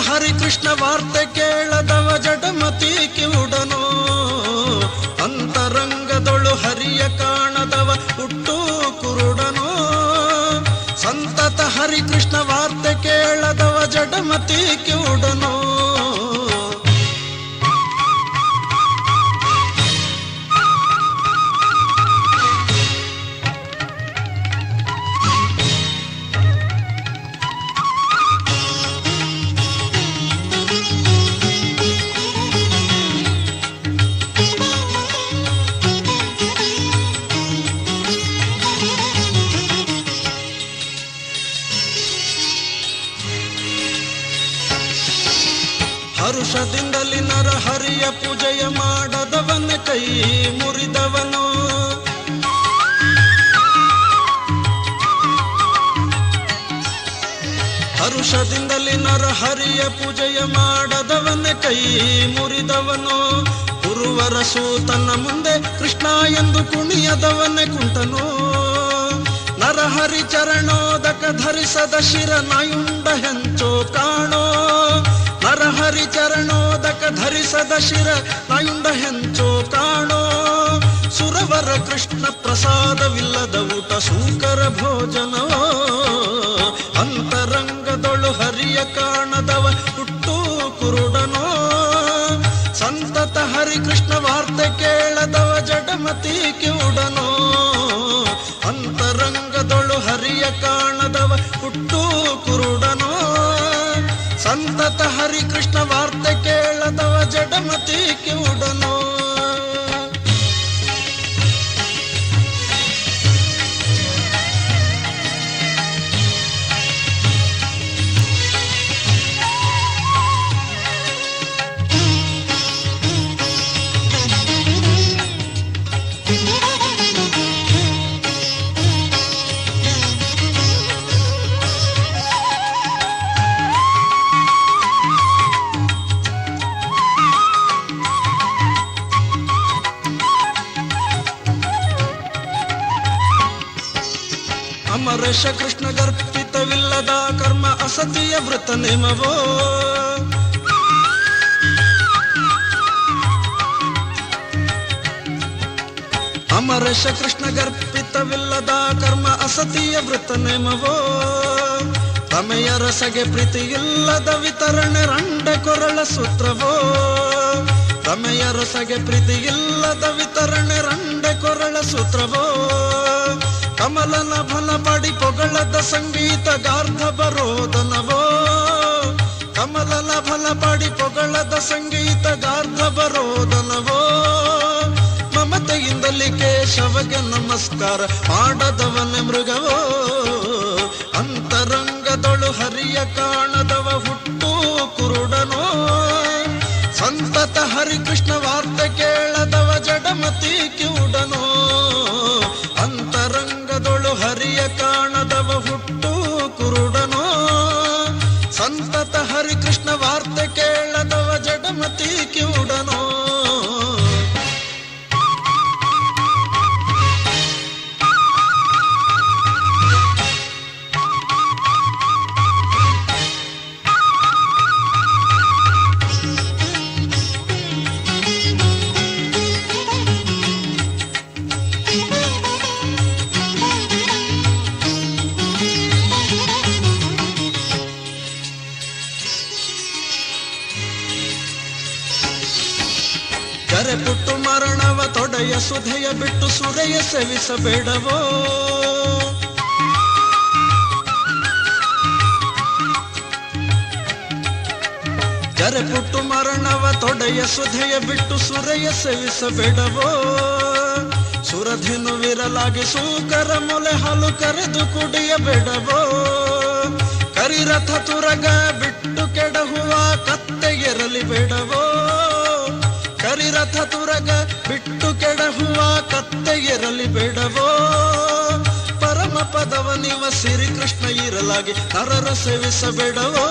ಹರಿಕೃಷ್ಣ ವಾರ್ತೆ ಕೇಳದವ ಜಡಮತಿ ಕಿವುಡನೋ, ಅಂತರಂಗದೊಳು ಹರಿಯ ಕಾಣದವ ಹುಟ್ಟು ಕುರುಡನೋ. ಸಂತತ ಹರಿಕೃಷ್ಣ ವಾರ್ತೆ ಕೇಳದವ ಜಡಮತಿ ಕಿವುಡನೋ. ಹರುಷದಿಂದಲಿ ನರ ಹರಿಯ ಪೂಜೆಯ ಮಾಡದವನ ಕೈ ಮುರಿದವನು. ಹರುಷದಿಂದಲಿ ನರ ಹರಿಯ ಪೂಜೆಯ ಮಾಡದವನ ಕೈ ಮುರಿದವನು. ಗುರುವರ ಸೂತನ ಮುಂದೆ ಕೃಷ್ಣ ಎಂದು ಕುಣಿಯದವನ ಕುಂಟನು. ನರಹರಿ ಚರಣೋದಕ ಧರಿಸದ ಶಿರ ನಯುಂಡ ಹೆಂಚೋ ಕಾಣೋ. ನರಹರಿ ಚರಣೋದಕ ಧರಿಸದ ಶಿರ ನಯುಂಡ ಹೆಂಚೋ ಕಾಣೋ. ಸುರವರ ಕೃಷ್ಣ ಪ್ರಸಾದವಿಲ್ಲದ ಊಟ ಸೂಕರ ಭೋಜನವೋ. ಅಂತರಂಗದೊಳು ಹರಿಯ ಕಾಣದವ ಹುಟ್ಟು ಕುರುಡನೋ. ಸಂತತ ಹರಿಕೃಷ್ಣ ವಾರ್ತೆ ಕೇಳದವ ಜಡಮತಿ ಕಿವುಡನೋ. ಅಂತರಂಗದೊಳು ಹರಿಯ ಕಾಣದವ ಹುಟ್ಟು ಕುರುಡನೋ. ಸಂತತ ಹರಿಕೃಷ್ಣ ವಾರ್ತೆ ಕೇಳದವ ಜಡಮತಿ ಕಿವುಡನೋ. ಅಮರೇಶ ಕೃಷ್ಣ ಗರ್ಪಿತವಿಲ್ಲದ ಕರ್ಮ ಅಸತಿಯ ವೃತ ನೇಮವೋ. ಅಮರೇಶ ಕೃಷ್ಣ ಗರ್ಪಿತವಿಲ್ಲದ ಕರ್ಮ ಅಸತಿಯ ವೃತ ನೇಮವೋ. ತಮೆಯ ರಸಗೆ ಪ್ರೀತಿ ಇಲ್ಲದ ವಿತರಣೆ ರಂಡ ಕೊರಳ ಸೂತ್ರವೋ. ತಮೆಯ ರಸಗೆ ಪ್ರೀತಿ ಇಲ್ಲದ ವಿತರಣೆ ರಂಡ ಕೊರಳ ಸೂತ್ರವೋ. ಕಮಲನ ಫಲ ಪಡಿ ಪೊಗಳದ ಸಂಗೀತ ಗಾರ್ಧ ಬರೋದನವೋ. ಕಮಲನ ಫಲ ಪಡಿ ಪೊಗಳದ ಸಂಗೀತ ಗಾರ್ಧ ಬರೋದನವೋ. ಮಮತೆಯಿಂದಲಿ ಕೇಶವಗೆ ನಮಸ್ಕಾರ ಮಾಡದವನ ಮೃಗವೋ. ಅಂತರಂಗದೊಳು ಹರಿಯ ಕಾಣದವ ಹುಟ್ಟು ಕುರುಡನೋ. ಸಂತತ ಹರಿಕೃಷ್ಣ ವಾರ್ತೆ ಕೇಳದವ ಜಡಮತಿ ಕಿವುಡನೋ. ಅಂತರಂಗದೊಳು ಹರಿಯ ಕಾಣದವ ಹುಟ್ಟು ಕುರುಡನೋ. ಸಂತತ ಹರಿಕೃಷ್ಣ ವಾರ್ತೆ ಕೇಳದವ ಜಡಮತಿ ಕಿವುಡನೋ. ಜರೆ ಪುಟ್ಟು ಮರಣವ ತೊಡೆಯ ಸುಧೆಯ ಬಿಟ್ಟು ಸುರೆಯ ಸೇವಿಸಬೇಡವೋ. ಜರೆ ಪುಟ್ಟು ಮರಣವ ತೊಡೆಯ ಸುಧೆಯ ಬಿಟ್ಟು ಸುರೆಯ ಸೇವಿಸಬೇಡವೋ. ಸುರಧಿನು ವಿರಲಾಗಿ ಸೂಕರ ಮೊಲೆ ಹಾಲು ಕರೆದು ಕುಡಿಯಬೇಡವೋ. ಕರಿರಥ ತುರಗ ಬಿಟ್ಟು ಕೆಡಹುವ ಕತ್ತೆ ಎರಲಿ ಬೇಡವೋ. ಕರಿರಥ ತುರಗ ಬಿಟ್ಟು ಕೆಡಹುವ ಕತ್ತೆ ಎರಲಿ ಬೇಡವೋ. ಪರಮ ಪದವ ನಿವ ಸಿರಿ ಕೃಷ್ಣ ಇರಲಾಗಿ ನರರ ಸೇವಿಸಬೇಡವೋ.